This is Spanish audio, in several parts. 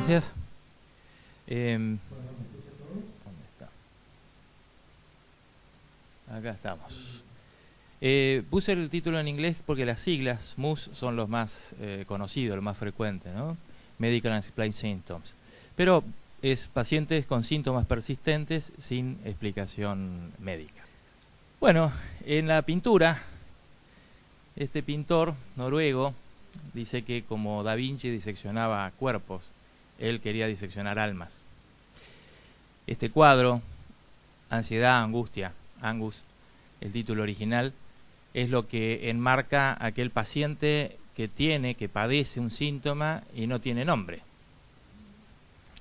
gracias. ¿Dónde está? Acá estamos. Puse el título en inglés porque las siglas MUS son los más conocidos, los más frecuentes, ¿no? Medical Unexplained Symptoms. Pero es pacientes con síntomas persistentes sin explicación médica. Bueno, en la pintura, este pintor noruego dice que como Da Vinci diseccionaba cuerpos, él quería diseccionar almas. Este cuadro, Ansiedad, Angustia, Angus, el título original, es lo que enmarca a aquel paciente que padece un síntoma y no tiene nombre.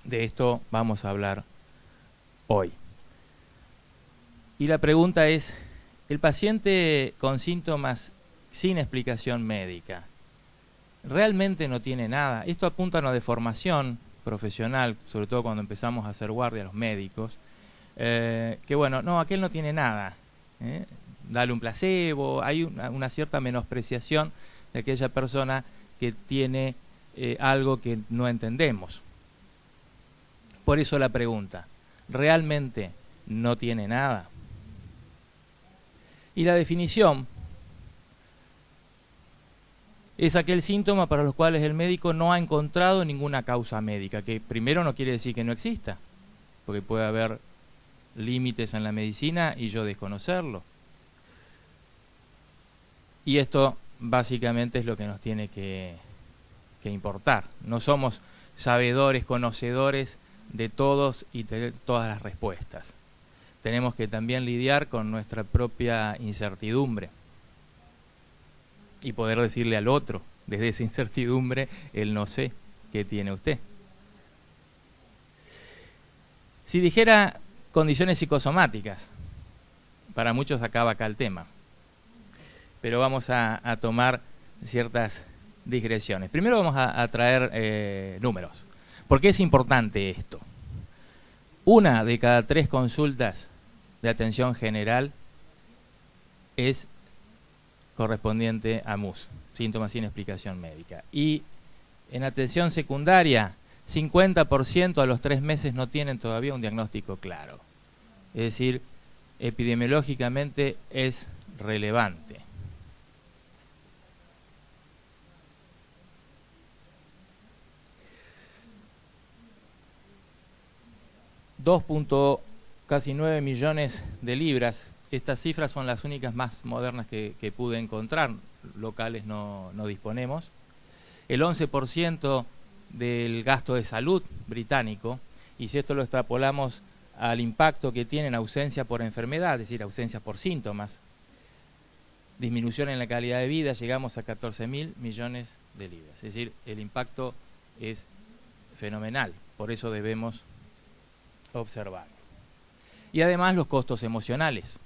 De esto vamos a hablar hoy. Y la pregunta es, ¿el paciente con síntomas sin explicación médica realmente no tiene nada? Esto apunta a una deformación profesional, sobre todo cuando empezamos a hacer guardia a los médicos, que bueno, no, aquel no tiene nada, dale un placebo. Hay una cierta menospreciación de aquella persona que tiene algo que no entendemos. Por eso la pregunta, ¿realmente no tiene nada? Y la definición es aquel síntoma para los cuales el médico no ha encontrado ninguna causa médica, que primero no quiere decir que no exista, porque puede haber límites en la medicina y yo desconocerlo. Y esto básicamente es lo que nos tiene que importar. No somos sabedores, conocedores de todos y de todas las respuestas. Tenemos que también lidiar con nuestra propia incertidumbre y poder decirle al otro, desde esa incertidumbre, el no sé qué tiene usted. Si dijera condiciones psicosomáticas, para muchos acaba acá el tema, pero vamos a tomar ciertas digresiones. Primero vamos a traer números. ¿Por qué es importante esto? 1 de cada 3 consultas de atención general es correspondiente a MUS, síntomas sin explicación médica. Y en atención secundaria, 50% a los 3 meses no tienen todavía un diagnóstico claro. Es decir, epidemiológicamente es relevante. Casi 9 millones de libras. Estas cifras son las únicas más modernas que pude encontrar, locales no disponemos. El 11% del gasto de salud británico, y si esto lo extrapolamos al impacto que tiene en ausencia por enfermedad, es decir, ausencia por síntomas, disminución en la calidad de vida, llegamos a 14.000 millones de libras. Es decir, el impacto es fenomenal, por eso debemos observar. Y además los costos emocionales.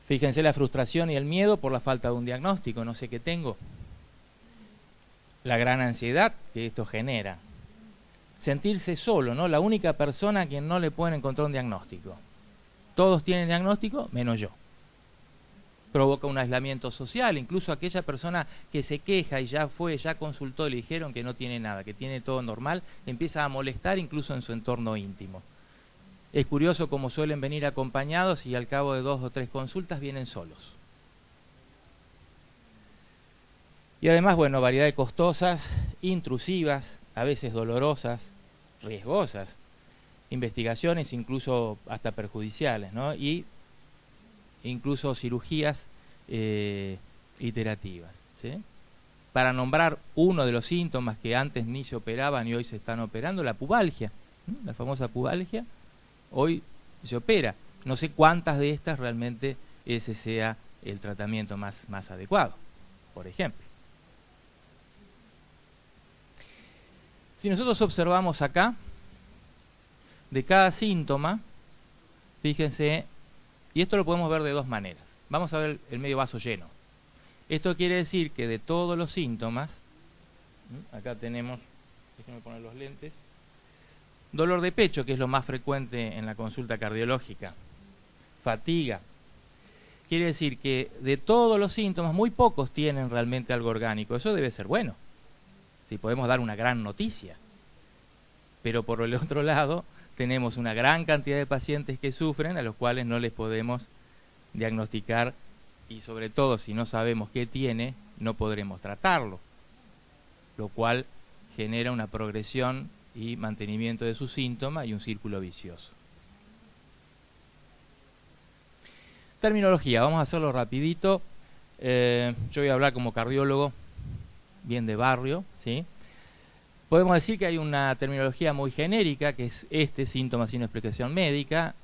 Fíjense la frustración y el miedo por la falta de un diagnóstico, no sé qué tengo. La gran ansiedad que esto genera. Sentirse solo, ¿no? La única persona a quien no le pueden encontrar un diagnóstico. Todos tienen diagnóstico, menos yo. Provoca un aislamiento social, incluso aquella persona que se queja y ya consultó y le dijeron que no tiene nada, que tiene todo normal, empieza a molestar incluso en su entorno íntimo. Es curioso cómo suelen venir acompañados y al cabo de 2 o 3 consultas vienen solos. Y además, bueno, variedad de costosas, intrusivas, a veces dolorosas, riesgosas, investigaciones incluso hasta perjudiciales, ¿no? Y incluso cirugías iterativas, ¿sí? Para nombrar uno de los síntomas que antes ni se operaban y hoy se están operando, la pubalgia, ¿sí? La famosa pubalgia, hoy se opera. No sé cuántas de estas realmente ese sea el tratamiento más adecuado, por ejemplo. Si nosotros observamos acá, de cada síntoma, fíjense, y esto lo podemos ver de 2 maneras. Vamos a ver el medio vaso lleno. Esto quiere decir que de todos los síntomas, acá tenemos, déjenme poner los lentes, dolor de pecho, que es lo más frecuente en la consulta cardiológica, fatiga. Quiere decir que de todos los síntomas, muy pocos tienen realmente algo orgánico. Eso debe ser bueno. Si podemos dar una gran noticia. pero por el otro lado tenemos una gran cantidad de pacientes que sufren a los cuales no les podemos diagnosticar y sobre todo si no sabemos qué tiene, no podremos tratarlo, lo cual genera una progresión y mantenimiento de su síntoma y un círculo vicioso. Terminología, vamos a hacerlo rapidito. Yo voy a hablar como cardiólogo, bien de barrio, ¿sí? Podemos decir que hay una terminología muy genérica, que es síntoma sin explicación médica.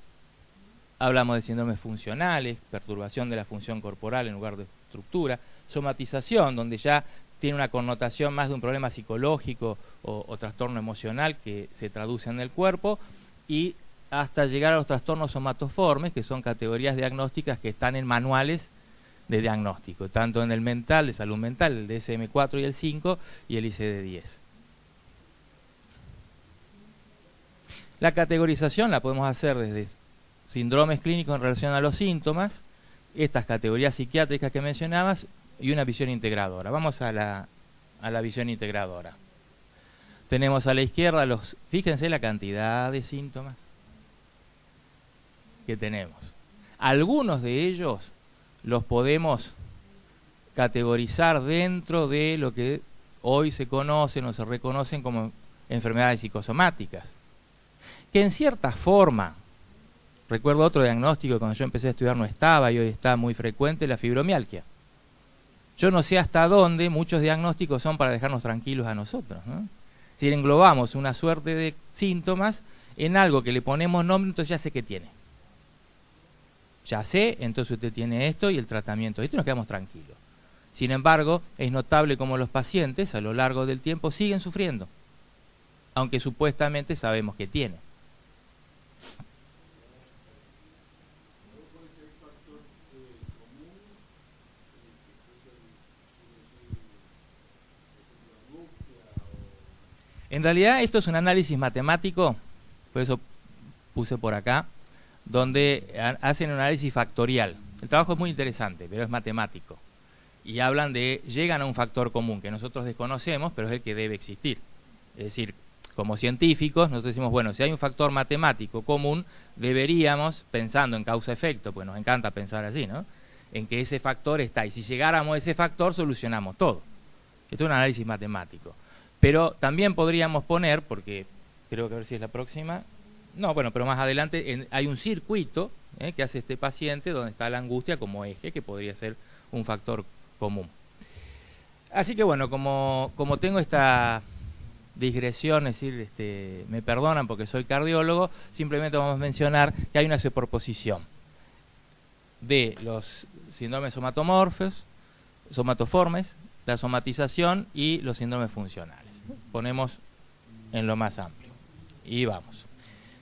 Hablamos de síndromes funcionales, perturbación de la función corporal en lugar de estructura, somatización, donde ya tiene una connotación más de un problema psicológico o trastorno emocional que se traduce en el cuerpo, y hasta llegar a los trastornos somatoformes, que son categorías diagnósticas que están en manuales de diagnóstico, tanto en el mental, de salud mental, el DSM-4 y el 5, y el ICD-10. La categorización la podemos hacer desde síndromes clínicos en relación a los síntomas, estas categorías psiquiátricas que mencionabas, y una visión integradora. Vamos a la visión integradora. Tenemos a la izquierda fíjense la cantidad de síntomas que tenemos. Algunos de ellos los podemos categorizar dentro de lo que hoy se conocen o se reconocen como enfermedades psicosomáticas, que en cierta forma, recuerdo otro diagnóstico que cuando yo empecé a estudiar no estaba y hoy está muy frecuente, la fibromialgia. Yo no sé hasta dónde muchos diagnósticos son para dejarnos tranquilos a nosotros, ¿no? Si englobamos una suerte de síntomas en algo que le ponemos nombre, entonces ya sé qué tiene. Ya sé, entonces usted tiene esto y el tratamiento. Esto nos quedamos tranquilos. Sin embargo, es notable cómo los pacientes a lo largo del tiempo siguen sufriendo, aunque supuestamente sabemos que tiene. En realidad esto es un análisis matemático, por eso puse por acá, donde hacen un análisis factorial. El trabajo es muy interesante, pero es matemático. Y llegan a un factor común que nosotros desconocemos, pero es el que debe existir. Es decir, como científicos, nosotros decimos, bueno, si hay un factor matemático común, deberíamos, pensando en causa-efecto, pues nos encanta pensar así, ¿no? En que ese factor está, y si llegáramos a ese factor, solucionamos todo. Esto es un análisis matemático. Pero también podríamos poner, porque creo que a ver si es la próxima, no, bueno, pero más adelante hay un circuito que hace este paciente donde está la angustia como eje, que podría ser un factor común. Así que bueno, como tengo esta digresión, es decir, me perdonan porque soy cardiólogo, simplemente vamos a mencionar que hay una superposición de los síndromes somatoformes, la somatización y los síndromes funcionales. Ponemos en lo más amplio. Y vamos.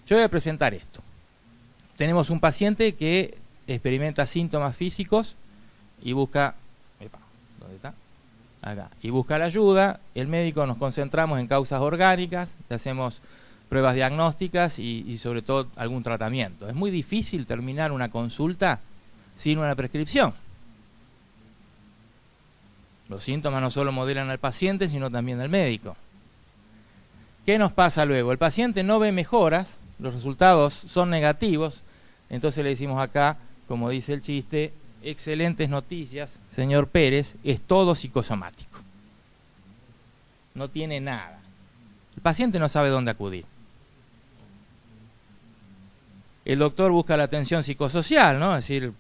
Yo voy a presentar esto. Tenemos un paciente que experimenta síntomas físicos y busca... ¿Dónde está? Acá. Y busca la ayuda. El médico nos concentramos en causas orgánicas, le hacemos pruebas diagnósticas y sobre todo algún tratamiento. Es muy difícil terminar una consulta sin una prescripción. Los síntomas no solo modelan al paciente, sino también al médico. ¿Qué nos pasa luego? El paciente no ve mejoras, los resultados son negativos, entonces le decimos acá, como dice el chiste, excelentes noticias, señor Pérez, es todo psicosomático. No tiene nada. El paciente no sabe dónde acudir. El doctor busca la atención psicosocial, ¿no? Es decir,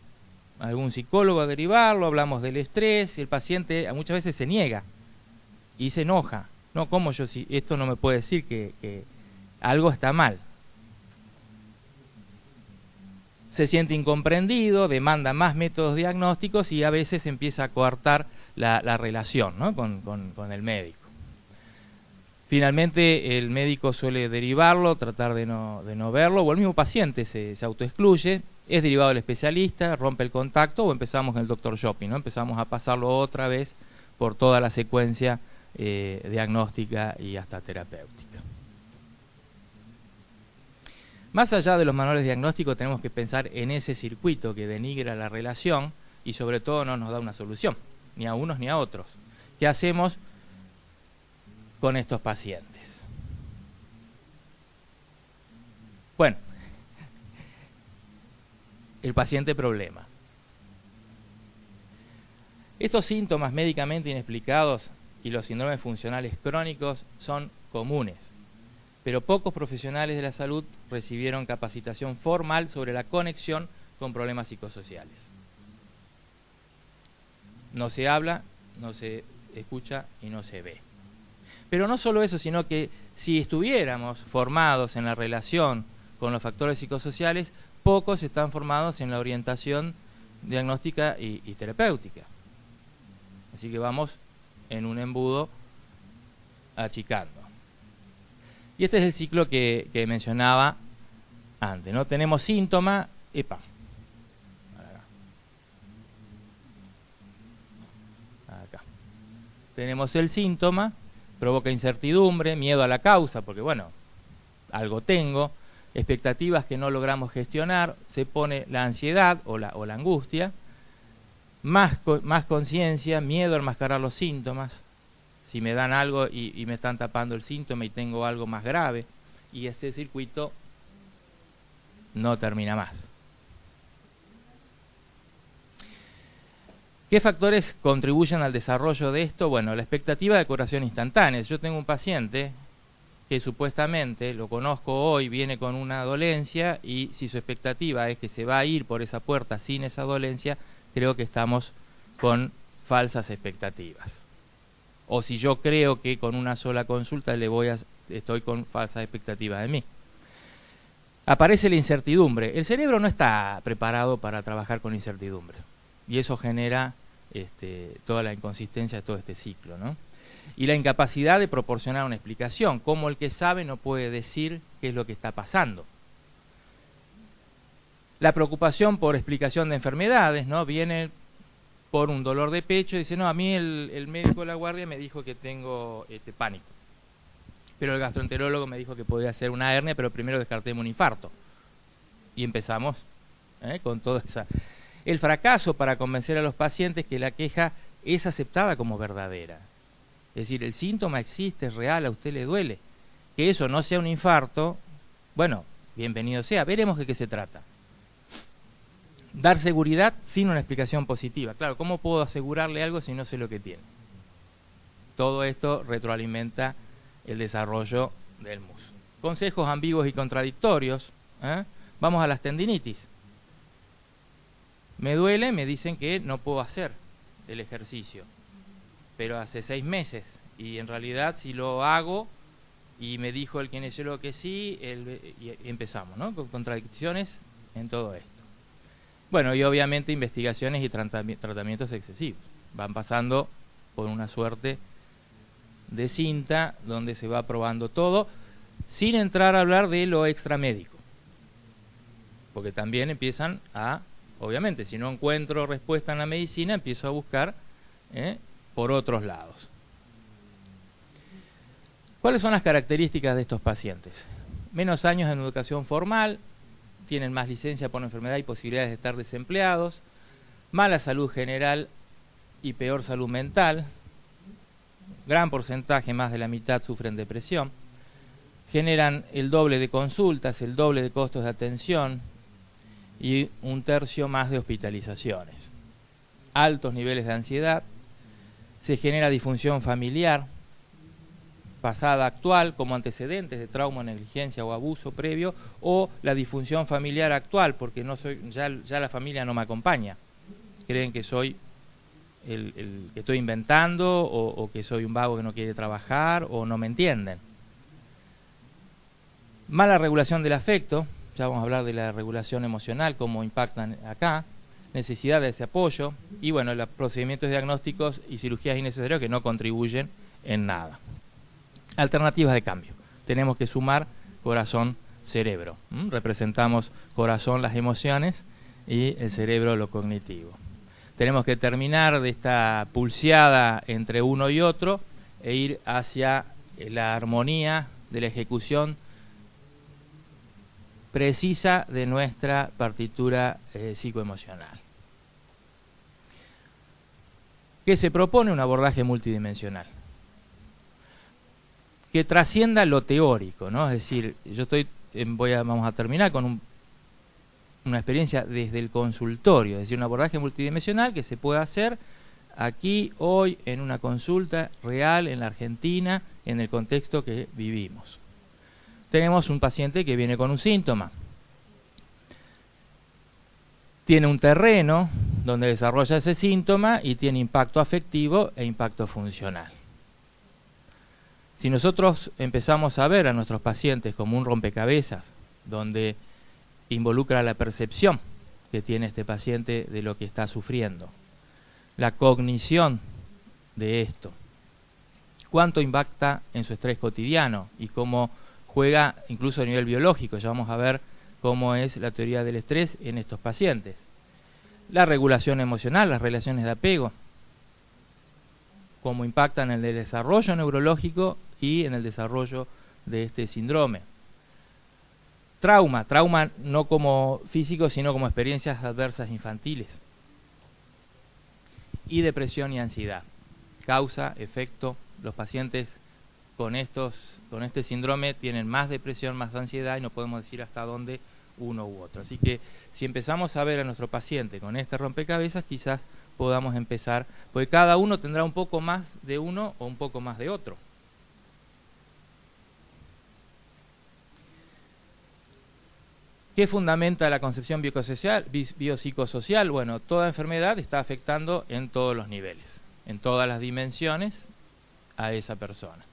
algún psicólogo a derivarlo, hablamos del estrés, y el paciente muchas veces se niega y se enoja. No, ¿cómo yo si esto no me puede decir que algo está mal? Se siente incomprendido, demanda más métodos diagnósticos y a veces empieza a coartar la relación, ¿no? con el médico. Finalmente el médico suele derivarlo, tratar de no verlo, o el mismo paciente se autoexcluye, es derivado del especialista, rompe el contacto o empezamos en el doctor shopping, ¿no? Empezamos a pasarlo otra vez por toda la secuencia diagnóstica y hasta terapéutica. Más allá de los manuales diagnósticos tenemos que pensar en ese circuito que denigra la relación y sobre todo no nos da una solución, ni a unos ni a otros. ¿Qué hacemos con estos pacientes? Bueno, el paciente problema. Estos síntomas médicamente inexplicados y los síndromes funcionales crónicos son comunes, pero pocos profesionales de la salud recibieron capacitación formal sobre la conexión con problemas psicosociales. No se habla, no se escucha y no se ve. Pero no solo eso, sino que si estuviéramos formados en la relación con los factores psicosociales, pocos están formados en la orientación diagnóstica y terapéutica. Así que vamos en un embudo achicando. Y este es el ciclo que mencionaba antes, ¿no? Tenemos síntoma, acá. Tenemos el síntoma, provoca incertidumbre, miedo a la causa, porque bueno, algo tengo, expectativas que no logramos gestionar, se pone la ansiedad o la angustia, más conciencia, miedo a enmascarar los síntomas, si me dan algo y me están tapando el síntoma y tengo algo más grave, y este circuito no termina más. ¿Qué factores contribuyen al desarrollo de esto? Bueno, la expectativa de curación instantánea. Yo tengo un paciente que supuestamente, lo conozco hoy, viene con una dolencia y si su expectativa es que se va a ir por esa puerta sin esa dolencia, creo que estamos con falsas expectativas. O si yo creo que con una sola consulta estoy con falsas expectativas de mí. Aparece la incertidumbre. El cerebro no está preparado para trabajar con incertidumbre. Y eso genera toda la inconsistencia de todo este ciclo, ¿no? Y la incapacidad de proporcionar una explicación, como el que sabe no puede decir qué es lo que está pasando. La preocupación por explicación de enfermedades, ¿no? Viene por un dolor de pecho y dice, no, a mí el médico de la guardia me dijo que tengo pánico. Pero el gastroenterólogo me dijo que podía ser una hernia, pero primero descartemos un infarto. Y empezamos con todo esa... El fracaso para convencer a los pacientes que la queja es aceptada como verdadera. Es decir, el síntoma existe, es real, a usted le duele. Que eso no sea un infarto, bueno, bienvenido sea, veremos de qué se trata. Dar seguridad sin una explicación positiva. Claro, ¿cómo puedo asegurarle algo si no sé lo que tiene? Todo esto retroalimenta el desarrollo del MUS. Consejos ambiguos y contradictorios. Vamos a las tendinitis. Me duele, me dicen que no puedo hacer el ejercicio, pero hace 6 meses y en realidad si lo hago y me dijo el kinesiólogo que sí, y empezamos, ¿no? Con contradicciones en todo esto. Bueno, y obviamente investigaciones y tratamientos excesivos. Van pasando por una suerte de cinta donde se va probando todo sin entrar a hablar de lo extramédico, porque también empiezan a... Obviamente, si no encuentro respuesta en la medicina, empiezo a buscar por otros lados. ¿Cuáles son las características de estos pacientes? Menos años en educación formal, tienen más licencia por enfermedad y posibilidades de estar desempleados, mala salud general y peor salud mental, gran porcentaje, más de la mitad, sufren depresión, generan el doble de consultas, el doble de costos de atención, y 1/3 más de hospitalizaciones. Altos niveles de ansiedad, se genera disfunción familiar, pasada, actual, como antecedentes de trauma, negligencia o abuso previo, o la disfunción familiar actual, porque no soy, ya la familia no me acompaña. Creen que soy el que estoy inventando, o que soy un vago que no quiere trabajar, o no me entienden. Mala regulación del afecto. Ya vamos a hablar de la regulación emocional, cómo impactan acá, necesidad de ese apoyo y bueno, los procedimientos diagnósticos y cirugías innecesarias que no contribuyen en nada. Alternativas de cambio. Tenemos que sumar corazón-cerebro. Representamos corazón las emociones y el cerebro lo cognitivo. Tenemos que terminar de esta pulseada entre uno y otro e ir hacia la armonía de la ejecución precisa de nuestra partitura psicoemocional. ¿Qué se propone? Un abordaje multidimensional que trascienda lo teórico, ¿no? Es decir, yo estoy vamos a terminar con una experiencia desde el consultorio, es decir, un abordaje multidimensional que se puede hacer aquí, hoy, en una consulta real en la Argentina, en el contexto que vivimos. Tenemos un paciente que viene con un síntoma. Tiene un terreno donde desarrolla ese síntoma y tiene impacto afectivo e impacto funcional. Si nosotros empezamos a ver a nuestros pacientes como un rompecabezas, donde involucra la percepción que tiene este paciente de lo que está sufriendo, la cognición de esto, cuánto impacta en su estrés cotidiano y cómo juega incluso a nivel biológico. Ya vamos a ver cómo es la teoría del estrés en estos pacientes. La regulación emocional, las relaciones de apego, cómo impactan en el desarrollo neurológico y en el desarrollo de este síndrome. Trauma no como físico, sino como experiencias adversas infantiles. Y depresión y ansiedad. Causa, efecto, los pacientes con este síndrome tienen más depresión, más ansiedad y no podemos decir hasta dónde uno u otro. Así que si empezamos a ver a nuestro paciente con este rompecabezas, quizás podamos empezar, porque cada uno tendrá un poco más de uno o un poco más de otro. ¿Qué fundamenta la concepción biopsicosocial? Bueno, toda enfermedad está afectando en todos los niveles, en todas las dimensiones a esa persona.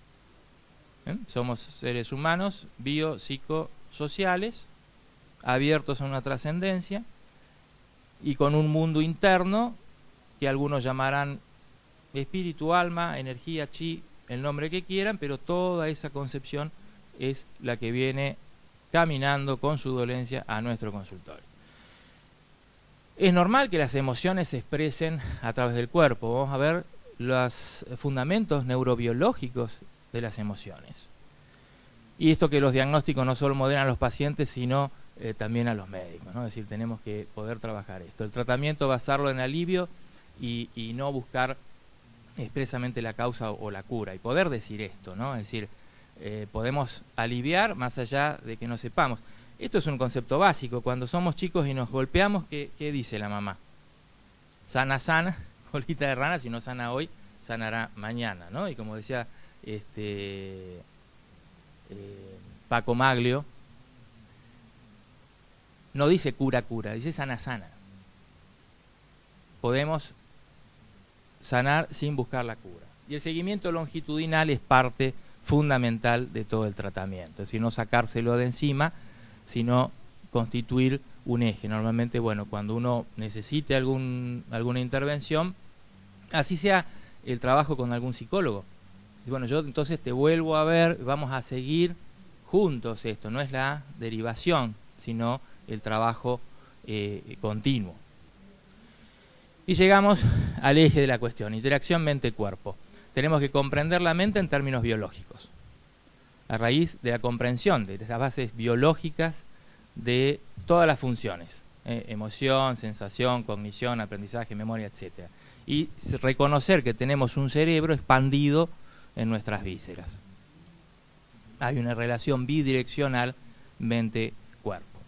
Somos seres humanos biopsicosociales, abiertos a una trascendencia y con un mundo interno que algunos llamarán espíritu, alma, energía, chi, el nombre que quieran, pero toda esa concepción es la que viene caminando con su dolencia a nuestro consultorio. Es normal que las emociones se expresen a través del cuerpo. Vamos a ver los fundamentos neurobiológicos de las emociones. Y esto que los diagnósticos no solo moderan a los pacientes, sino también a los médicos, ¿no? Es decir, tenemos que poder trabajar esto. El tratamiento, basarlo en alivio y no buscar expresamente la causa o la cura. Y poder decir esto, ¿no? Es decir, podemos aliviar más allá de que no sepamos. Esto es un concepto básico. Cuando somos chicos y nos golpeamos, ¿qué dice la mamá? Sana, sana, colita de rana, si no sana hoy, sanará mañana, ¿no? Y como decía Paco Maglio, no dice cura, cura, dice sana, sana. Podemos sanar sin buscar la cura. Y el seguimiento longitudinal es parte fundamental de todo el tratamiento, es decir, no sacárselo de encima, sino constituir un eje. Normalmente, bueno, cuando uno necesite alguna intervención, así sea el trabajo con algún psicólogo, y bueno, yo entonces te vuelvo a ver, vamos a seguir juntos esto, no es la derivación, sino el trabajo continuo. Y llegamos al eje de la cuestión, interacción mente-cuerpo. Tenemos que comprender la mente en términos biológicos, a raíz de la comprensión de las bases biológicas de todas las funciones, emoción, sensación, cognición, aprendizaje, memoria, etc. Y reconocer que tenemos un cerebro expandido en nuestras vísceras. Hay una relación bidireccional mente-cuerpo.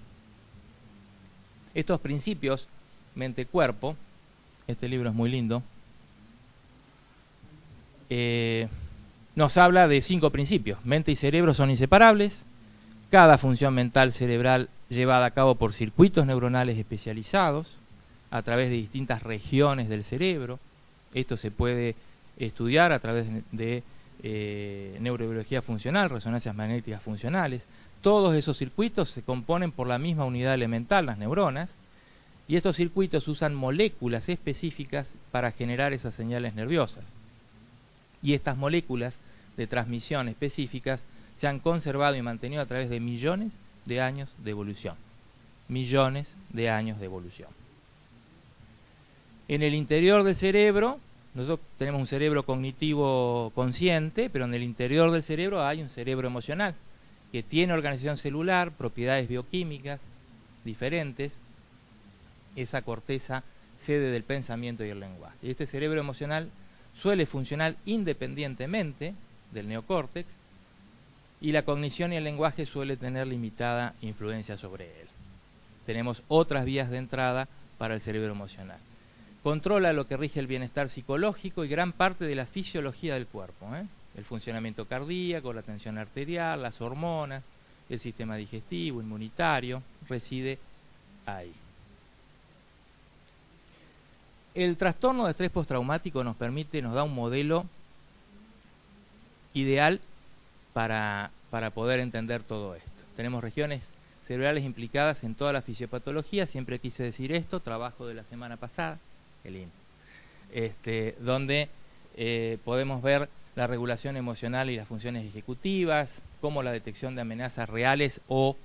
Estos principios mente-cuerpo, este libro es muy lindo, nos habla de 5 principios. Mente y cerebro son inseparables. Cada función mental cerebral llevada a cabo por circuitos neuronales especializados a través de distintas regiones del cerebro. Esto se puede estudiar a través de neurobiología funcional, resonancias magnéticas funcionales. Todos esos circuitos se componen por la misma unidad elemental, las neuronas, y estos circuitos usan moléculas específicas para generar esas señales nerviosas. Y estas moléculas de transmisión específicas se han conservado y mantenido a través de millones de años de evolución. Millones de años de evolución. En el interior del cerebro, nosotros tenemos un cerebro cognitivo consciente, pero en el interior del cerebro hay un cerebro emocional, que tiene organización celular, propiedades bioquímicas diferentes, esa corteza sede del pensamiento y el lenguaje. Y este cerebro emocional suele funcionar independientemente del neocórtex y la cognición y el lenguaje suele tener limitada influencia sobre él. Tenemos otras vías de entrada para el cerebro emocional. Controla lo que rige el bienestar psicológico y gran parte de la fisiología del cuerpo, el funcionamiento cardíaco, la tensión arterial, las hormonas, el sistema digestivo, inmunitario, reside ahí. El trastorno de estrés postraumático nos da un modelo ideal para poder entender todo esto. Tenemos regiones cerebrales implicadas en toda la fisiopatología, siempre quise decir esto, trabajo de la semana pasada, qué lindo, donde podemos ver la regulación emocional y las funciones ejecutivas, cómo la detección de amenazas reales o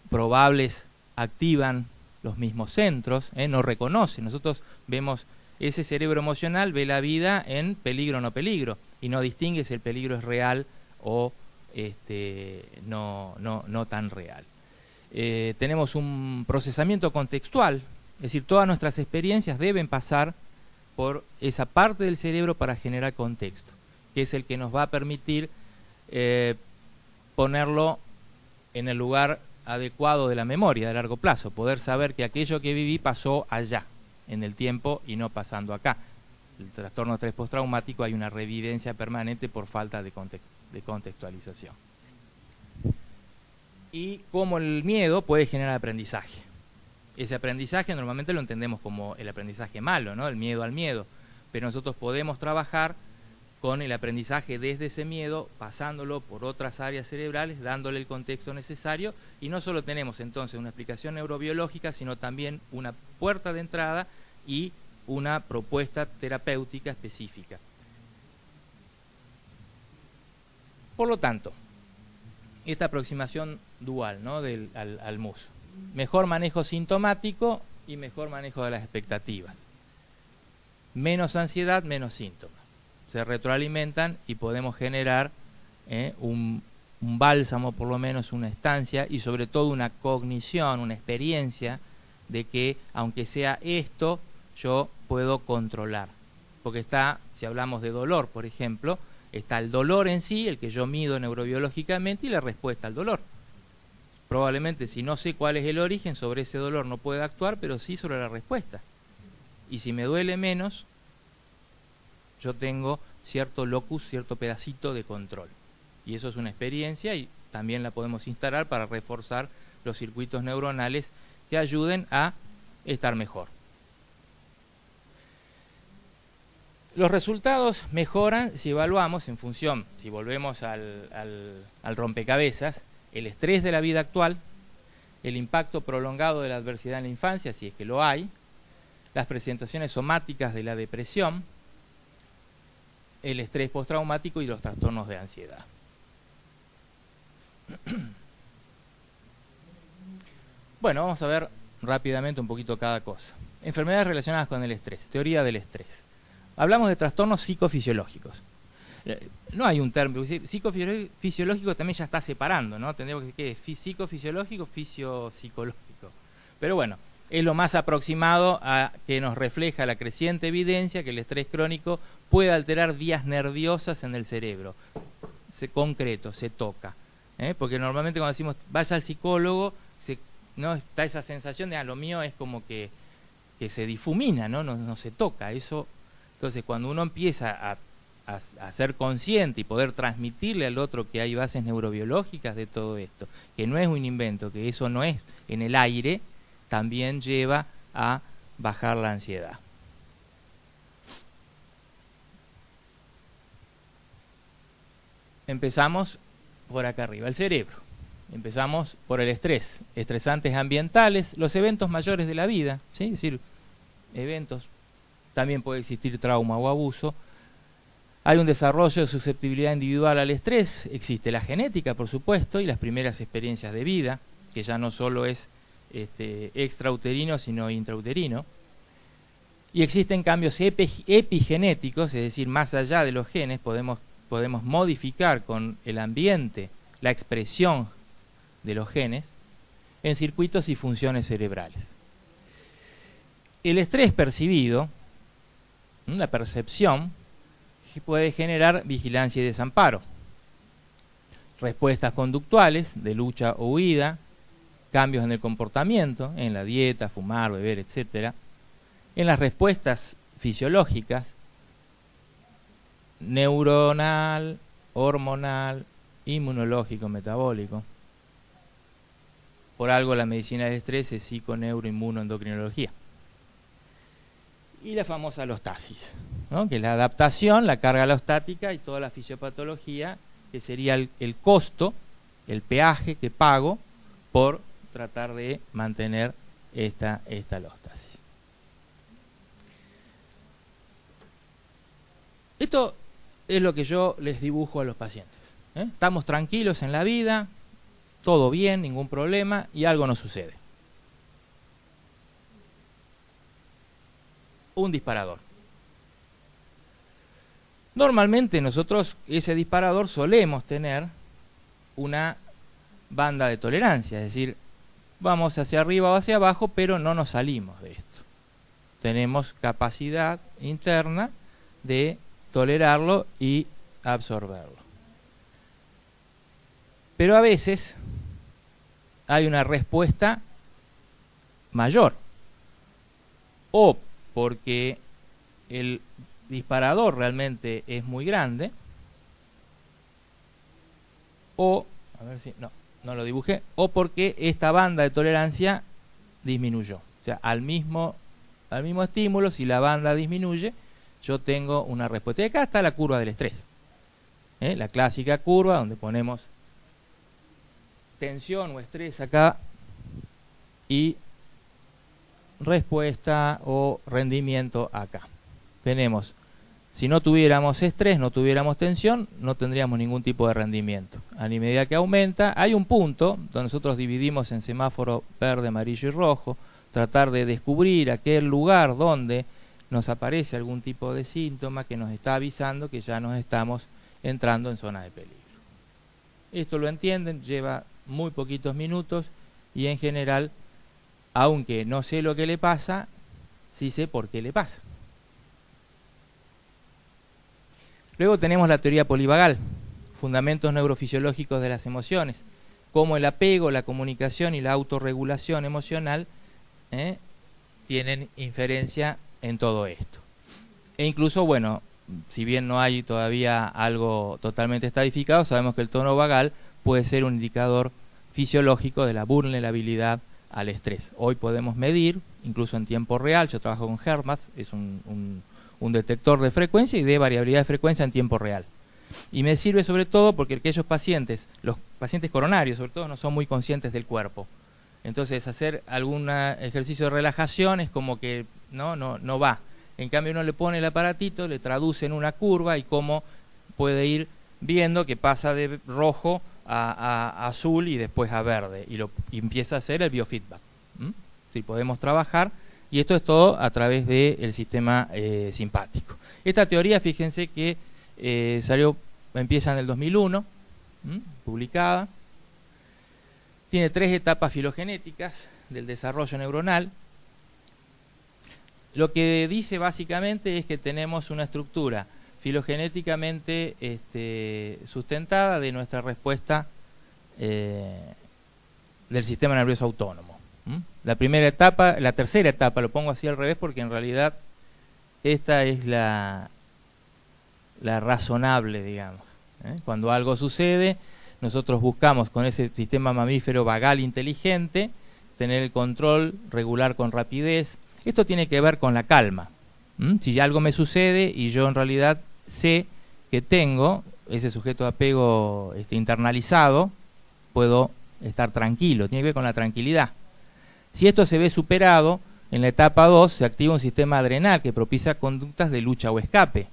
probables activan los mismos centros, no reconoce. Nosotros vemos ese cerebro emocional, ve la vida en peligro o no peligro, y no distingue si el peligro es real o no tan real. Tenemos un procesamiento contextual, es decir, todas nuestras experiencias deben pasar por esa parte del cerebro para generar contexto, que es el que nos va a permitir ponerlo en el lugar adecuado de la memoria de largo plazo, poder saber que aquello que viví pasó allá, en el tiempo y no pasando acá. El trastorno de estrés postraumático hay una revivencia permanente por falta de contextualización. Y cómo el miedo puede generar aprendizaje. Ese aprendizaje normalmente lo entendemos como el aprendizaje malo, ¿no? El miedo al miedo, pero nosotros podemos trabajar con el aprendizaje desde ese miedo, pasándolo por otras áreas cerebrales, dándole el contexto necesario, y no solo tenemos entonces una explicación neurobiológica, sino también una puerta de entrada y una propuesta terapéutica específica. Por lo tanto, esta aproximación dual, ¿no?, al MUS, mejor manejo sintomático y mejor manejo de las expectativas. Menos ansiedad, menos síntomas. Se retroalimentan y podemos generar un bálsamo, por lo menos una estancia, y sobre todo una cognición, una experiencia de que aunque sea esto, yo puedo controlar. Porque está, si hablamos de dolor, por ejemplo, está el dolor en sí, el que yo mido neurobiológicamente, y la respuesta al dolor. Probablemente, si no sé cuál es el origen, sobre ese dolor no puedo actuar, pero sí sobre la respuesta. Y si me duele menos, yo tengo cierto locus, cierto pedacito de control. Y eso es una experiencia y también la podemos instalar para reforzar los circuitos neuronales que ayuden a estar mejor. Los resultados mejoran si evaluamos en función, si volvemos al rompecabezas, el estrés de la vida actual, el impacto prolongado de la adversidad en la infancia, si es que lo hay, las presentaciones somáticas de la depresión, el estrés postraumático y los trastornos de ansiedad. Bueno, vamos a ver rápidamente un poquito cada cosa. Enfermedades relacionadas con el estrés, teoría del estrés. Hablamos de trastornos psicofisiológicos. No hay un término, psicofisiológico también ya está separando, ¿no? Tendríamos que decir psicofisiológico, fisiopsicológico. Pero bueno, es lo más aproximado a que nos refleja la creciente evidencia que el estrés crónico puede alterar vías nerviosas en el cerebro. Concreto, se toca. Porque normalmente cuando decimos vaya al psicólogo, no está esa sensación de lo mío es como que se difumina, no se toca. Eso, entonces cuando uno empieza a ser consciente y poder transmitirle al otro que hay bases neurobiológicas de todo esto, que no es un invento, que eso no es en el aire, también lleva a bajar la ansiedad. Empezamos por acá arriba, el cerebro. Empezamos por el estrés, estresantes ambientales, los eventos mayores de la vida, ¿sí? Es decir, eventos, también puede existir trauma o abuso. Hay un desarrollo de susceptibilidad individual al estrés, existe la genética, por supuesto, y las primeras experiencias de vida, que ya no solo es extrauterino, sino intrauterino. Y existen cambios epigenéticos, es decir, más allá de los genes, podemos modificar con el ambiente la expresión de los genes en circuitos y funciones cerebrales. El estrés percibido, la percepción, puede generar vigilancia y desamparo. respuestas conductuales de lucha o huida, cambios en el comportamiento, en la dieta, fumar, beber, etc. En las respuestas fisiológicas, neuronal, hormonal, inmunológico, metabólico. Por algo la medicina del estrés es psico-neuro-inmuno-endocrinología. Y la famosa alostasis, ¿no? Que es la adaptación, la carga alostática y toda la fisiopatología, que sería el costo, el peaje que pago por tratar de mantener esta alostasis. Esto es lo que yo les dibujo a los pacientes. Estamos tranquilos en la vida, todo bien, ningún problema, y algo nos sucede. Un disparador. Normalmente nosotros ese disparador solemos tener una banda de tolerancia, es decir, vamos hacia arriba o hacia abajo, pero no nos salimos de esto. Tenemos capacidad interna de tolerarlo y absorberlo. Pero a veces hay una respuesta mayor, o porque el disparador realmente es muy grande, o, a ver si, no lo dibujé, o porque esta banda de tolerancia disminuyó. O sea, al mismo estímulo, si la banda disminuye, yo tengo una respuesta. Y acá está la curva del estrés. La clásica curva donde ponemos tensión o estrés acá y respuesta o rendimiento acá. Tenemos, si no tuviéramos estrés, no tuviéramos tensión, no tendríamos ningún tipo de rendimiento. A la medida que aumenta, hay un punto donde nosotros dividimos en semáforo verde, amarillo y rojo, tratar de descubrir aquel lugar donde nos aparece algún tipo de síntoma que nos está avisando que ya nos estamos entrando en zona de peligro. Esto lo entienden, lleva muy poquitos minutos y en general, aunque no sé lo que le pasa, sí sé por qué le pasa. Luego tenemos la teoría polivagal, fundamentos neurofisiológicos de las emociones, como el apego, la comunicación y la autorregulación emocional tienen inferencia en todo esto. E incluso, bueno, si bien no hay todavía algo totalmente estadificado, sabemos que el tono vagal puede ser un indicador fisiológico de la vulnerabilidad al estrés. Hoy podemos medir, incluso en tiempo real, yo trabajo con HeartMath, es un detector de frecuencia y de variabilidad de frecuencia en tiempo real. Y me sirve sobre todo porque aquellos pacientes, los pacientes coronarios sobre todo, no son muy conscientes del cuerpo. Entonces hacer algún ejercicio de relajación es como que no va. En cambio uno le pone el aparatito, le traduce en una curva y cómo puede ir viendo que pasa de rojo a azul y después a verde. Y empieza a hacer el biofeedback. Si podemos trabajar, y esto es todo a través del sistema simpático. Esta teoría, fíjense que empieza en el 2001, publicada. Tiene 3 etapas filogenéticas del desarrollo neuronal. Lo que dice básicamente es que tenemos una estructura filogenéticamente sustentada de nuestra respuesta del sistema nervioso autónomo. La primera etapa, la tercera etapa, lo pongo así al revés porque en realidad esta es la razonable, digamos. Cuando algo sucede, nosotros buscamos con ese sistema mamífero vagal inteligente tener el control, regular con rapidez. Esto tiene que ver con la calma. Si algo me sucede y yo en realidad sé que tengo ese sujeto de apego internalizado, puedo estar tranquilo, tiene que ver con la tranquilidad. Si esto se ve superado, en la etapa 2 se activa un sistema adrenal que propicia conductas de lucha o escape.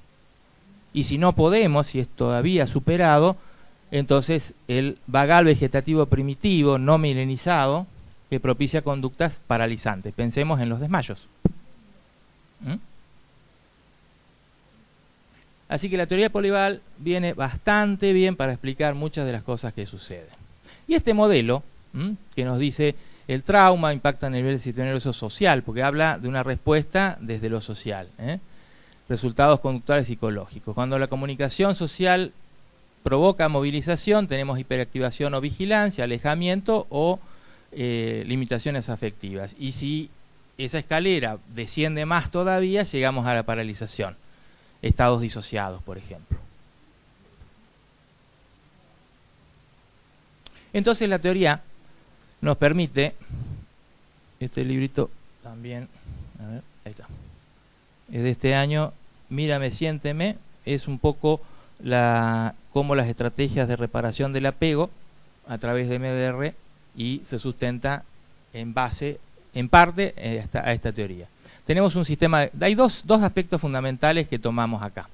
Y si no podemos, si es todavía superado, entonces el vagal vegetativo primitivo no milenizado que propicia conductas paralizantes. Pensemos en los desmayos. Así que la teoría polivagal viene bastante bien para explicar muchas de las cosas que suceden. Y este modelo, que nos dice el trauma impacta a nivel del sistema nervioso social, porque habla de una respuesta desde lo social, resultados conductuales psicológicos. Cuando la comunicación social provoca movilización, tenemos hiperactivación o vigilancia, alejamiento o limitaciones afectivas. Y si esa escalera desciende más todavía, llegamos a la paralización, estados disociados, por ejemplo. Entonces la teoría nos permite, este librito también, a ver, ahí está, es de este año, Mírame, Siénteme, es un poco cómo las estrategias de reparación del apego a través de MDR y se sustenta en base, en parte, a esta teoría. Tenemos un sistema, hay dos aspectos fundamentales que tomamos acá.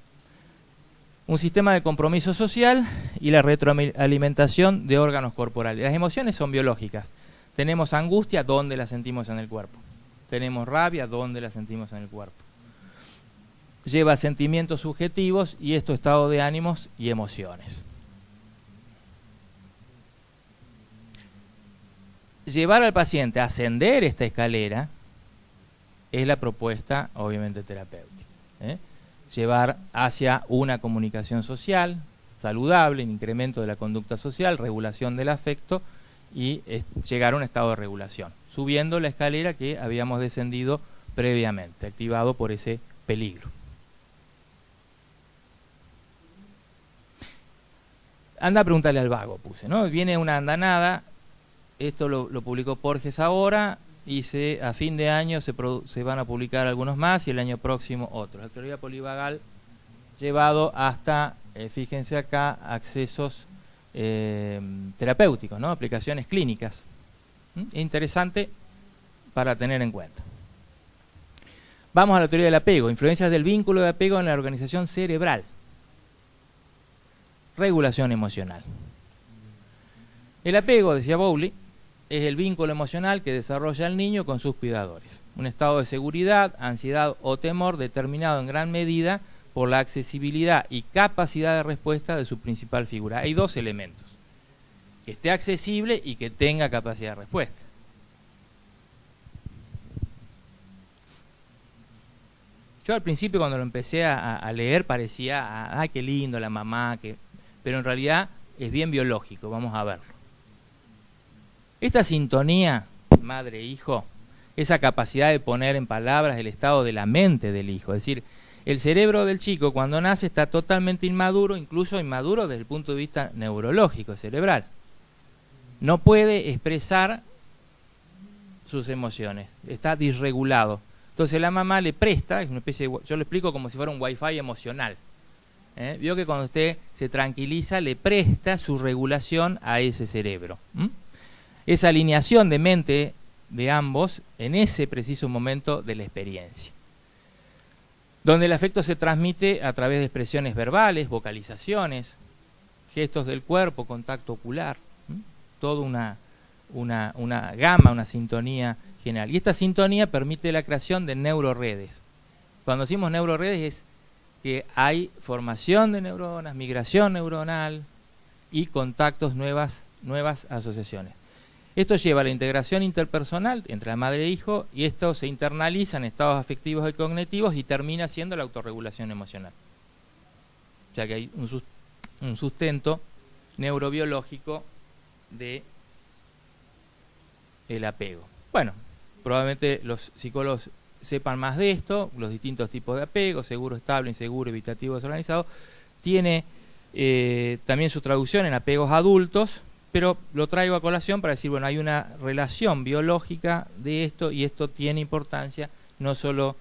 Un sistema de compromiso social y la retroalimentación de órganos corporales. Las emociones son biológicas. Tenemos angustia, ¿dónde la sentimos en el cuerpo? Tenemos rabia, ¿dónde la sentimos en el cuerpo? Lleva sentimientos subjetivos y esto estado de ánimos y emociones. Llevar al paciente a ascender esta escalera es la propuesta, obviamente, terapéutica. Llevar hacia una comunicación social saludable, un incremento de la conducta social, regulación del afecto y llegar a un estado de regulación, subiendo la escalera que habíamos descendido previamente, activado por ese peligro. Anda a preguntarle al vago, puse, ¿no? Viene una andanada, esto lo publicó Porges ahora, y a fin de año se van a publicar algunos más y el año próximo otros. La teoría polivagal llevado hasta, fíjense acá, accesos terapéuticos, ¿no? Aplicaciones clínicas. Interesante para tener en cuenta. Vamos a la teoría del apego, influencias del vínculo de apego en la organización cerebral. Regulación emocional. El apego, decía Bowley, es el vínculo emocional que desarrolla el niño con sus cuidadores. Un estado de seguridad, ansiedad o temor determinado en gran medida por la accesibilidad y capacidad de respuesta de su principal figura. Hay dos elementos: que esté accesible y que tenga capacidad de respuesta. Yo al principio cuando lo empecé a leer parecía, ¡ay, qué lindo la mamá! Pero en realidad es bien biológico, vamos a verlo. Esta sintonía madre-hijo, esa capacidad de poner en palabras el estado de la mente del hijo, es decir, el cerebro del chico cuando nace está totalmente inmaduro, incluso inmaduro desde el punto de vista neurológico, cerebral. No puede expresar sus emociones, está disregulado. Entonces la mamá le presta, es una especie de, yo lo explico como si fuera un wifi emocional. Vio que cuando usted se tranquiliza le presta su regulación a ese cerebro. Esa alineación de mente de ambos en ese preciso momento de la experiencia. Donde el afecto se transmite a través de expresiones verbales, vocalizaciones, gestos del cuerpo, contacto ocular, toda una gama, una sintonía general. Y esta sintonía permite la creación de neuroredes. Cuando decimos neuroredes es que hay formación de neuronas, migración neuronal y contactos, nuevas asociaciones. Esto lleva a la integración interpersonal entre la madre e hijo y esto se internaliza en estados afectivos y cognitivos y termina siendo la autorregulación emocional. O sea que hay un sustento neurobiológico de el apego. Bueno, probablemente los psicólogos sepan más de esto, los distintos tipos de apego, seguro, estable, inseguro, evitativo, desorganizado. Tiene también su traducción en apegos adultos, pero lo traigo a colación para decir, bueno, hay una relación biológica de esto y esto tiene importancia no solo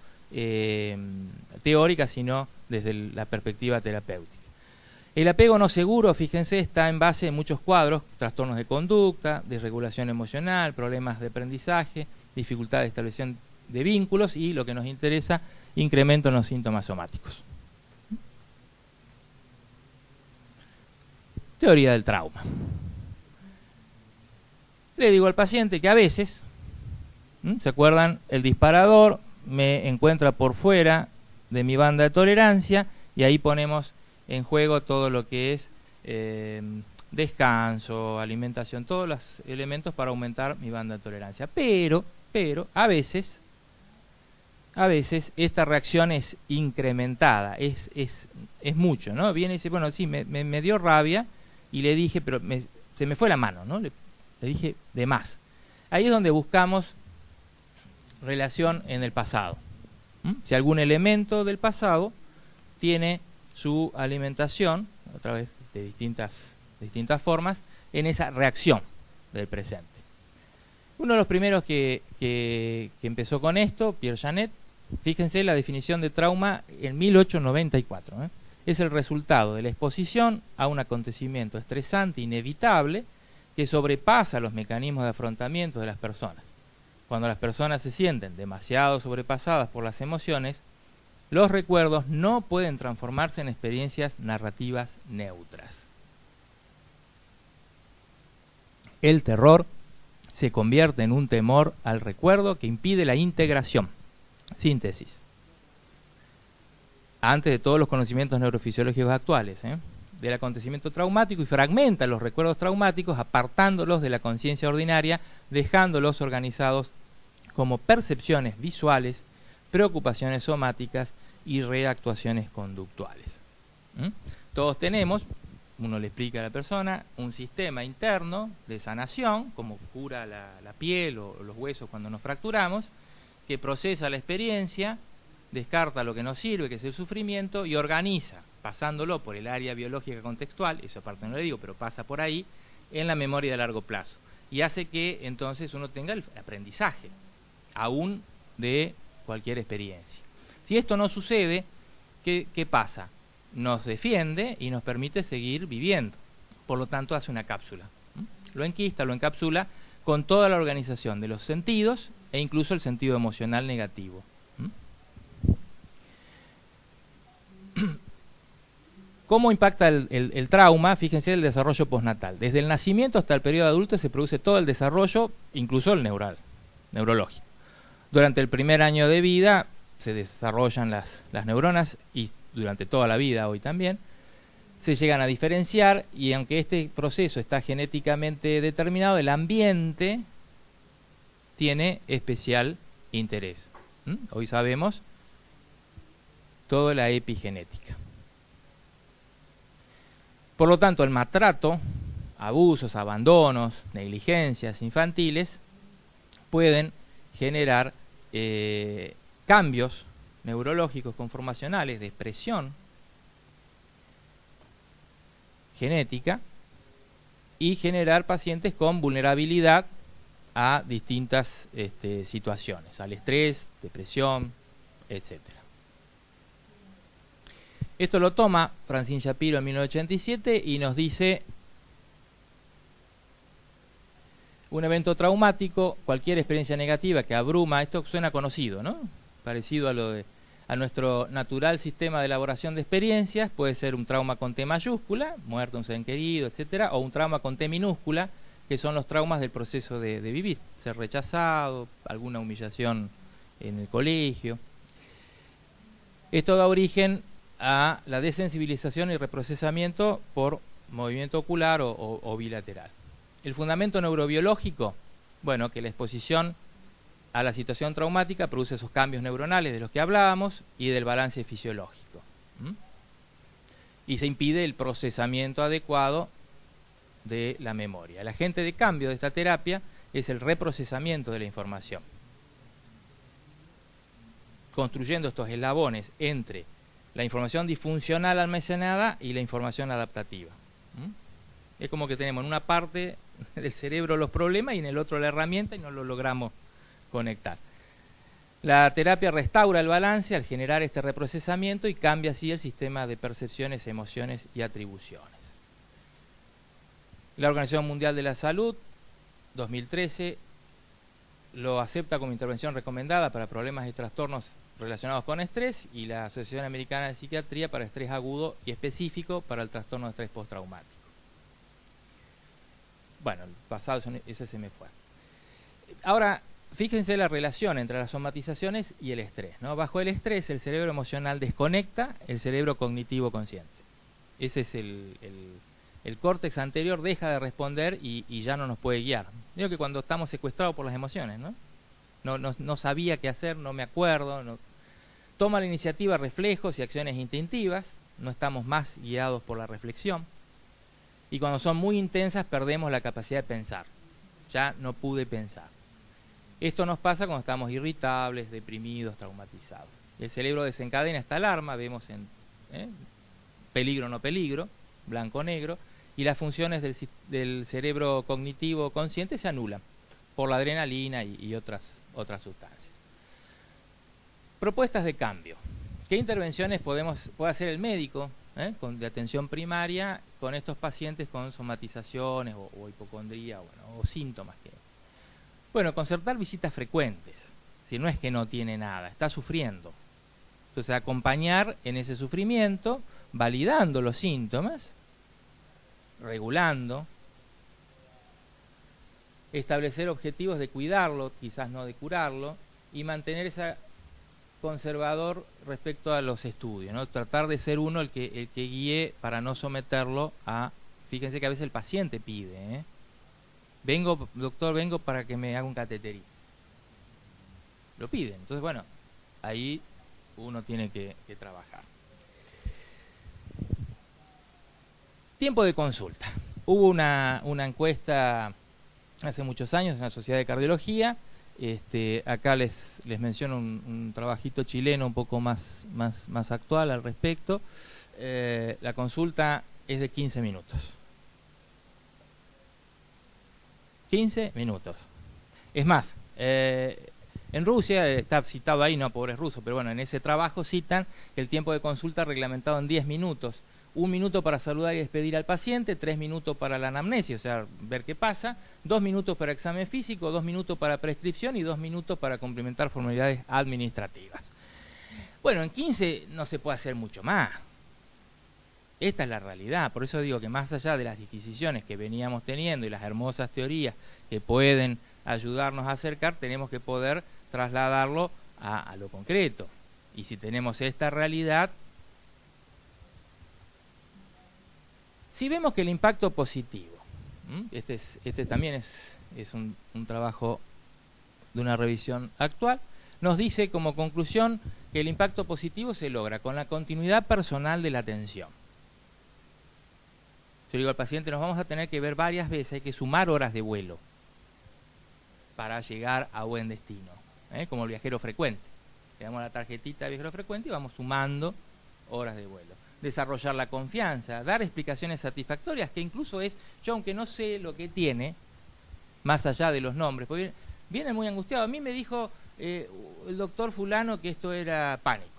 teórica, sino desde la perspectiva terapéutica. El apego no seguro, fíjense, está en base en muchos cuadros: trastornos de conducta, desregulación emocional, problemas de aprendizaje, dificultad de establección de vínculos y, lo que nos interesa, incremento en los síntomas somáticos. Teoría del trauma. Le digo al paciente que a veces, ¿se acuerdan? El disparador me encuentra por fuera de mi banda de tolerancia y ahí ponemos en juego todo lo que es descanso, alimentación, todos los elementos para aumentar mi banda de tolerancia. Pero a veces a veces esta reacción es incrementada, es mucho, ¿no? Viene y dice, bueno, sí, me dio rabia y le dije, pero se me fue la mano, ¿no? Le dije de más. Ahí es donde buscamos relación en el pasado. Si algún elemento del pasado tiene su alimentación, otra vez de distintas formas, en esa reacción del presente. Uno de los primeros que empezó con esto, Pierre Janet, fíjense la definición de trauma en 1894. Es el resultado de la exposición a un acontecimiento estresante, inevitable, que sobrepasa los mecanismos de afrontamiento de las personas. Cuando las personas se sienten demasiado sobrepasadas por las emociones, los recuerdos no pueden transformarse en experiencias narrativas neutras. El terror se convierte en un temor al recuerdo que impide la integración. Síntesis. Antes de todos los conocimientos neurofisiológicos actuales, del acontecimiento traumático, y fragmenta los recuerdos traumáticos apartándolos de la conciencia ordinaria, dejándolos organizados como percepciones visuales, preocupaciones somáticas y reactuaciones conductuales. Todos tenemos, uno le explica a la persona, un sistema interno de sanación, como cura la piel o los huesos cuando nos fracturamos, que procesa la experiencia, descarta lo que no sirve, que es el sufrimiento, y organiza, pasándolo por el área biológica contextual, eso aparte no le digo, pero pasa por ahí, en la memoria de largo plazo. Y hace que entonces uno tenga el aprendizaje, aún de cualquier experiencia. Si esto no sucede, ¿qué pasa? Nos defiende y nos permite seguir viviendo. Por lo tanto, hace una cápsula. Lo enquista, lo encapsula con toda la organización de los sentidos e incluso el sentido emocional negativo. ¿Cómo impacta el trauma? Fíjense el desarrollo postnatal. Desde el nacimiento hasta el periodo adulto se produce todo el desarrollo, incluso el neurológico. Durante el primer año de vida se desarrollan las neuronas y durante toda la vida hoy también, se llegan a diferenciar y aunque este proceso está genéticamente determinado, el ambiente tiene especial interés. Hoy sabemos toda la epigenética. Por lo tanto, el maltrato, abusos, abandonos, negligencias infantiles pueden generar cambios neurológicos conformacionales de expresión genética y generar pacientes con vulnerabilidad a distintas situaciones, al estrés, depresión, etc. Esto lo toma Francine Shapiro en 1987 y nos dice: un evento traumático, cualquier experiencia negativa que abruma, esto suena conocido, ¿no? Parecido a nuestro natural sistema de elaboración de experiencias, puede ser un trauma con T mayúscula, muerte, un ser querido, etcétera, o un trauma con T minúscula, que son los traumas del proceso de vivir, ser rechazado, alguna humillación en el colegio. Esto da origen a la desensibilización y reprocesamiento por movimiento ocular o bilateral. El fundamento neurobiológico, bueno, que la exposición a la situación traumática produce esos cambios neuronales de los que hablábamos y del balance fisiológico. Y se impide el procesamiento adecuado de la memoria. El agente de cambio de esta terapia es el reprocesamiento de la información, construyendo estos eslabones entre la información disfuncional almacenada y la información adaptativa. Es como que tenemos en una parte del cerebro los problemas y en el otro la herramienta y no lo logramos conectar. La terapia restaura el balance al generar este reprocesamiento y cambia así el sistema de percepciones, emociones y atribuciones. La Organización Mundial de la Salud, 2013, lo acepta como intervención recomendada para problemas y trastornos relacionados con estrés, y la Asociación Americana de Psiquiatría para estrés agudo y específico para el trastorno de estrés postraumático. Bueno, el pasado ese se me fue. Ahora, fíjense la relación entre las somatizaciones y el estrés, ¿no? Bajo el estrés, el cerebro emocional desconecta el cerebro cognitivo consciente. Ese es el córtex anterior deja de responder y ya no nos puede guiar. Digo que cuando estamos secuestrados por las emociones, ¿no? no sabía qué hacer, no me acuerdo. Toma la iniciativa, reflejos y acciones instintivas, no estamos más guiados por la reflexión. Y cuando son muy intensas perdemos la capacidad de pensar. Ya no pude pensar. Esto nos pasa cuando estamos irritables, deprimidos, traumatizados. El cerebro desencadena esta alarma, vemos en peligro o no peligro, blanco o negro, y las funciones del cerebro cognitivo consciente se anulan por la adrenalina y otras sustancias. Propuestas de cambio. ¿Qué intervenciones puede hacer el médico de atención primaria con estos pacientes con somatizaciones o hipocondría o síntomas? Bueno, concertar visitas frecuentes. Si no es que no tiene nada, está sufriendo. Entonces acompañar en ese sufrimiento, validando los síntomas, regulando, establecer objetivos de cuidarlo, quizás no de curarlo, y mantener ese conservador respecto a los estudios, ¿no? Tratar de ser uno el que guíe para no someterlo a... Fíjense que a veces el paciente pide, vengo, doctor, vengo para que me haga un cateterismo. Lo piden. Entonces, bueno, ahí uno tiene que trabajar. Tiempo de consulta. Hubo una encuesta hace muchos años en la Sociedad de Cardiología. Acá les menciono un trabajito chileno un poco más actual al respecto. La consulta es de 15 minutos. 15 minutos. Es más, en Rusia, está citado ahí, no pobres rusos, pero bueno, en ese trabajo citan que el tiempo de consulta reglamentado en 10 minutos. 1 minuto para saludar y despedir al paciente, 3 minutos para la anamnesis, o sea, ver qué pasa, 2 minutos para examen físico, 2 minutos para prescripción y 2 minutos para complementar formalidades administrativas. Bueno, en 15 no se puede hacer mucho más. Esta es la realidad, por eso digo que más allá de las disquisiciones que veníamos teniendo y las hermosas teorías que pueden ayudarnos a acercar, tenemos que poder trasladarlo a lo concreto. Y si tenemos esta realidad, si vemos que el impacto positivo, este también es un trabajo de una revisión actual, nos dice como conclusión que el impacto positivo se logra con la continuidad personal de la atención. Yo digo al paciente, nos vamos a tener que ver varias veces, hay que sumar horas de vuelo para llegar a buen destino, como el viajero frecuente. Le damos la tarjetita de viajero frecuente y vamos sumando horas de vuelo. Desarrollar la confianza, dar explicaciones satisfactorias, que incluso es, yo aunque no sé lo que tiene, más allá de los nombres, porque viene muy angustiado. A mí me dijo el doctor fulano que esto era pánico,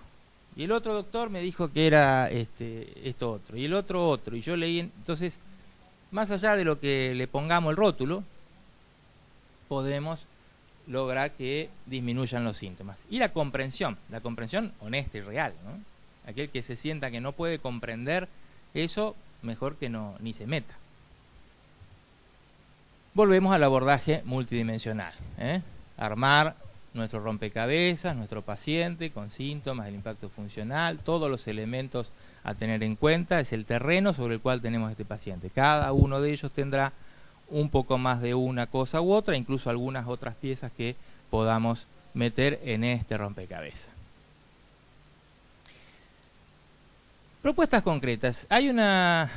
y el otro doctor me dijo que era esto otro, y el otro, y yo leí. Entonces, más allá de lo que le pongamos el rótulo, podemos lograr que disminuyan los síntomas. Y la comprensión honesta y real, ¿no? Aquel que se sienta que no puede comprender eso, mejor que ni se meta. Volvemos al abordaje multidimensional. Armar nuestro rompecabezas, nuestro paciente con síntomas, el impacto funcional, todos los elementos a tener en cuenta, es el terreno sobre el cual tenemos este paciente. Cada uno de ellos tendrá un poco más de una cosa u otra, incluso algunas otras piezas que podamos meter en este rompecabezas. Propuestas concretas. Hay una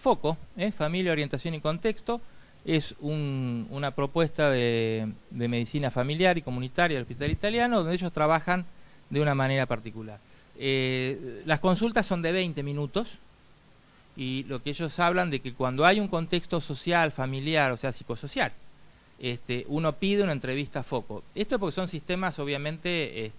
FOCO, Familia, Orientación y Contexto. Es una propuesta de medicina familiar y comunitaria del Hospital Italiano, donde ellos trabajan de una manera particular. Las consultas son de 20 minutos y lo que ellos hablan de que cuando hay un contexto social, familiar, o sea, psicosocial, uno pide una entrevista FOCO. Esto porque son sistemas, obviamente,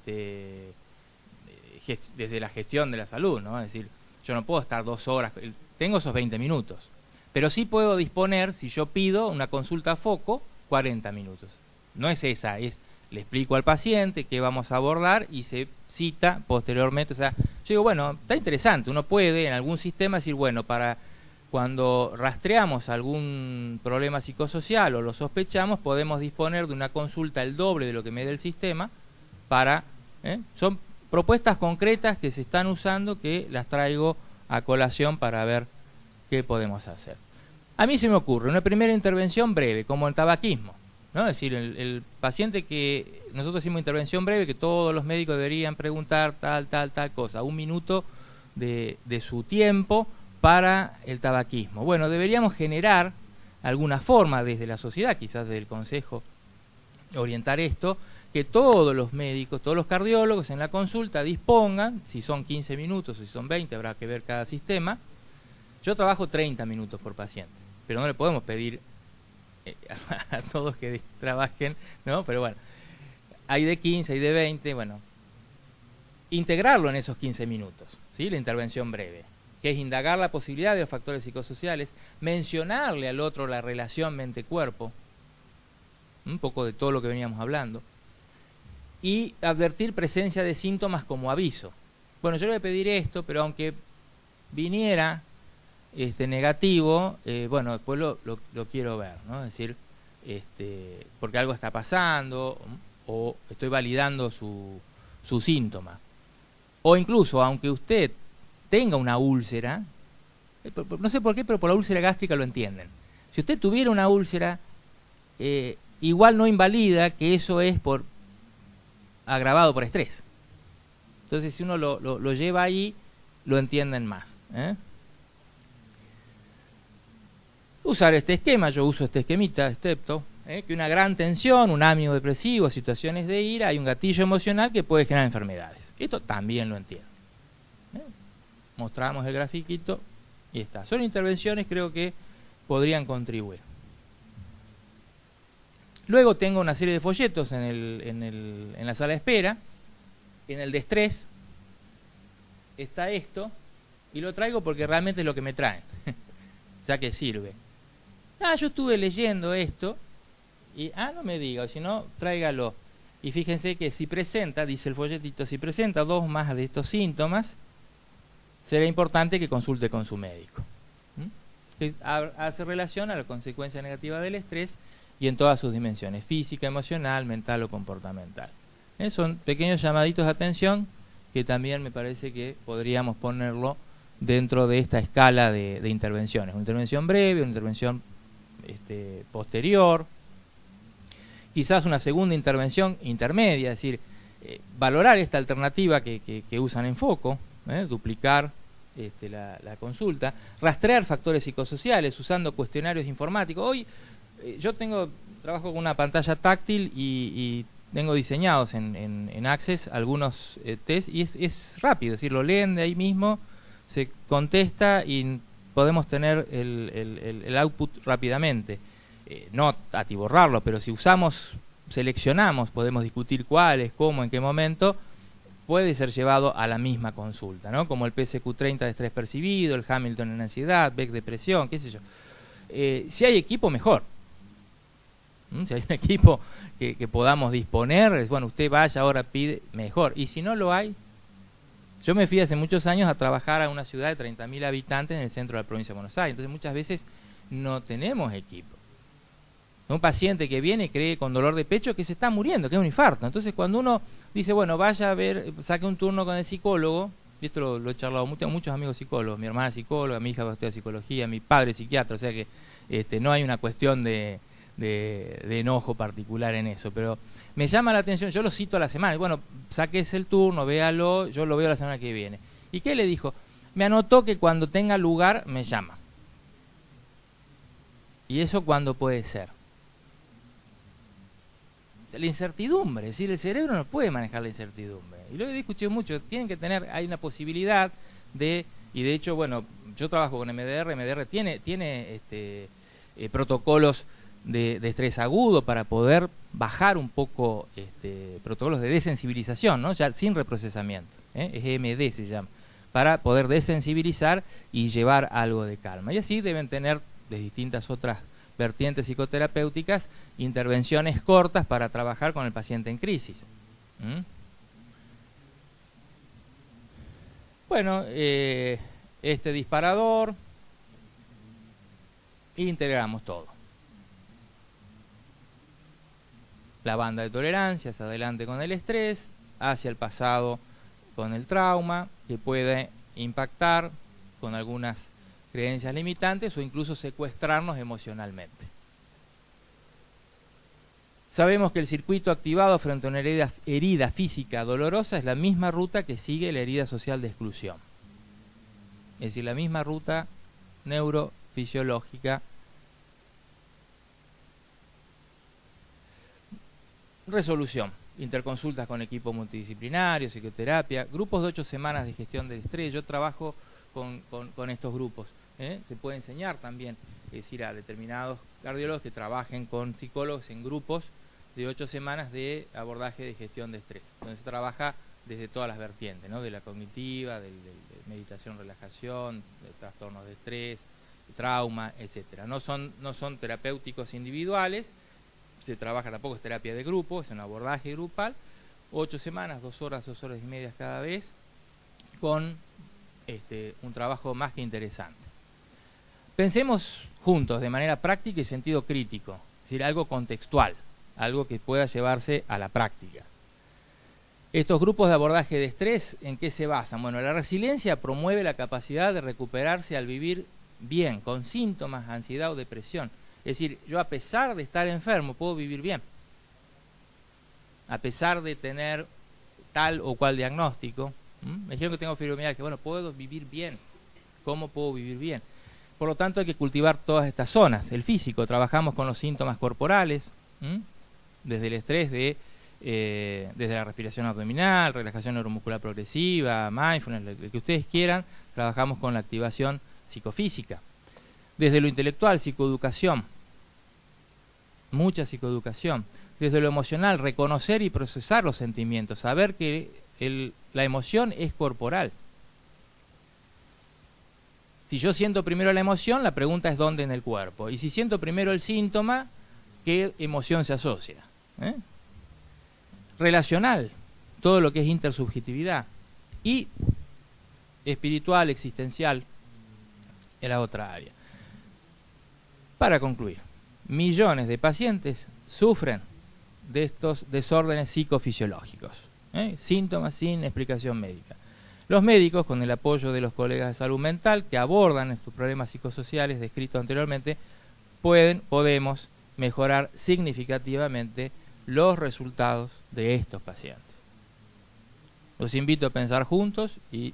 desde la gestión de la salud, ¿no? Es decir, yo no puedo estar 2 horas, tengo esos 20 minutos, pero sí puedo disponer, si yo pido una consulta FOCO, 40 minutos. No es esa, le explico al paciente qué vamos a abordar y se cita posteriormente. O sea, yo digo, bueno, está interesante, uno puede en algún sistema decir, bueno, para cuando rastreamos algún problema psicosocial o lo sospechamos, podemos disponer de una consulta el doble de lo que me dé el sistema para... Son propuestas concretas que se están usando, que las traigo a colación para ver qué podemos hacer. A mí se me ocurre una primera intervención breve, como el tabaquismo. ¿no? Es decir, el paciente que nosotros hicimos intervención breve, que todos los médicos deberían preguntar tal cosa, 1 minuto de su tiempo para el tabaquismo. Bueno, deberíamos generar alguna forma desde la sociedad, quizás desde el consejo, orientar esto, que todos los médicos, todos los cardiólogos en la consulta dispongan, si son 15 minutos, si son 20, habrá que ver cada sistema. Yo trabajo 30 minutos por paciente, pero no le podemos pedir a todos que trabajen, ¿no? Pero bueno, hay de 15, hay de 20, bueno, integrarlo en esos 15 minutos, ¿sí? La intervención breve, que es indagar la posibilidad de los factores psicosociales, mencionarle al otro la relación mente-cuerpo, un poco de todo lo que veníamos hablando, y advertir presencia de síntomas como aviso. Bueno, yo le voy a pedir esto, pero aunque viniera negativo, bueno, después lo quiero ver, ¿no? Es decir, porque algo está pasando, o estoy validando su síntoma. O incluso, aunque usted tenga una úlcera, no sé por qué, pero por la úlcera gástrica lo entienden. Si usted tuviera una úlcera, igual no invalida que eso es agravado por estrés. Entonces, si uno lo lleva ahí, lo entienden más, ¿eh? Usar este esquema, yo uso este esquemita, Steptoe, que una gran tensión, un ánimo depresivo, situaciones de ira, hay un gatillo emocional que puede generar enfermedades. Esto también lo entiendo. Mostramos el grafiquito y está. Son intervenciones, creo que podrían contribuir. Luego tengo una serie de folletos en la sala de espera. En el de estrés está esto, y lo traigo porque realmente es lo que me traen, ya que sirve. Yo estuve leyendo esto, y no me diga, si no, tráigalo. Y fíjense que si presenta, dice el folletito, si presenta 2 más de estos síntomas, será importante que consulte con su médico. Que hace relación a la consecuencia negativa del estrés y en todas sus dimensiones, física, emocional, mental o comportamental. Son pequeños llamaditos de atención que también me parece que podríamos ponerlo dentro de esta escala de intervenciones. Una intervención breve, una intervención posterior, quizás una segunda intervención intermedia, es decir, valorar esta alternativa que usan en foco, duplicar la consulta, rastrear factores psicosociales usando cuestionarios informáticos. Hoy yo trabajo con una pantalla táctil y tengo diseñados en Access algunos test, y es rápido, es decir, lo leen de ahí mismo, se contesta y podemos tener el output rápidamente. No atiborrarlo, pero si seleccionamos, podemos discutir cuáles, cómo, en qué momento, puede ser llevado a la misma consulta, ¿no? Como el PSQ-30 de estrés percibido, el Hamilton en ansiedad, Beck depresión, qué sé yo. Si hay equipo, mejor. Si hay un equipo que podamos disponer, bueno, usted vaya ahora, pide, mejor. Y si no lo hay, yo me fui hace muchos años a trabajar a una ciudad de 30.000 habitantes en el centro de la provincia de Buenos Aires. Entonces muchas veces no tenemos equipo. Un paciente que viene cree con dolor de pecho que se está muriendo, que es un infarto. Entonces cuando uno dice, bueno, vaya a ver, saque un turno con el psicólogo, y esto lo he charlado, tengo muchos amigos psicólogos, mi hermana es psicóloga, mi hija va a estudiar psicología, mi padre es psiquiatra, o sea que no hay una cuestión de enojo particular en eso, pero me llama la atención, yo lo cito a la semana, y bueno, saques el turno, véalo, yo lo veo la semana que viene. ¿Y qué le dijo? Me anotó que cuando tenga lugar me llama. ¿Y eso cuándo puede ser? La incertidumbre, es decir, el cerebro no puede manejar la incertidumbre. Y lo he discutido mucho, hay una posibilidad y de hecho, bueno, yo trabajo con MDR tiene protocolos de estrés agudo para poder bajar un poco, protocolos de desensibilización, ¿no? Ya sin reprocesamiento, es EMD se llama, para poder desensibilizar y llevar algo de calma. Y así deben tener de distintas otras vertientes psicoterapéuticas intervenciones cortas para trabajar con el paciente en crisis. Bueno, este disparador, integramos todo. La banda de tolerancia hacia adelante con el estrés, hacia el pasado con el trauma, que puede impactar con algunas creencias limitantes o incluso secuestrarnos emocionalmente. Sabemos que el circuito activado frente a una herida física dolorosa es la misma ruta que sigue la herida social de exclusión. Es decir, la misma ruta neurofisiológica. Resolución. Interconsultas con equipo multidisciplinario, psicoterapia, grupos de 8 semanas de gestión del estrés. Yo trabajo con estos grupos. Se puede enseñar también, es decir, a determinados cardiólogos que trabajen con psicólogos en grupos de 8 semanas de abordaje de gestión de estrés, donde se trabaja desde todas las vertientes, ¿no? De la cognitiva, de meditación, relajación, de trastornos de estrés, de trauma, etcétera. No son terapéuticos individuales, se trabaja, tampoco es terapia de grupo, es un abordaje grupal, 8 semanas, 2 horas y media cada vez, con un trabajo más que interesante. Pensemos juntos, de manera práctica y sentido crítico, es decir, algo contextual, algo que pueda llevarse a la práctica. Estos grupos de abordaje de estrés, ¿en qué se basan? Bueno, la resiliencia promueve la capacidad de recuperarse al vivir bien, con síntomas, ansiedad o depresión. Es decir, yo a pesar de estar enfermo puedo vivir bien. A pesar de tener tal o cual diagnóstico, me dijeron que tengo fibromialgia, bueno, puedo vivir bien. ¿Cómo puedo vivir bien? Por lo tanto hay que cultivar todas estas zonas. El físico, trabajamos con los síntomas corporales, desde el estrés, desde la respiración abdominal, relajación neuromuscular progresiva, mindfulness, lo que ustedes quieran, trabajamos con la activación psicofísica. Desde lo intelectual, psicoeducación, mucha psicoeducación. Desde lo emocional, reconocer y procesar los sentimientos, saber que la emoción es corporal. Si yo siento primero la emoción, la pregunta es ¿dónde en el cuerpo? Y si siento primero el síntoma, ¿qué emoción se asocia? Relacional, todo lo que es intersubjetividad. Y espiritual, existencial, es la otra área. Para concluir, millones de pacientes sufren de estos desórdenes psicofisiológicos, síntomas sin explicación médica. Los médicos, con el apoyo de los colegas de salud mental que abordan estos problemas psicosociales descritos anteriormente, podemos mejorar significativamente los resultados de estos pacientes. Los invito a pensar juntos y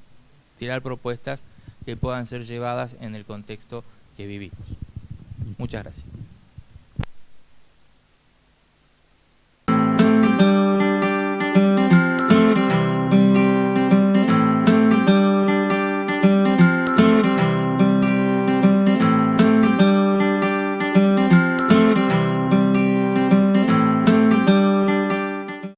tirar propuestas que puedan ser llevadas en el contexto que vivimos. Muchas gracias.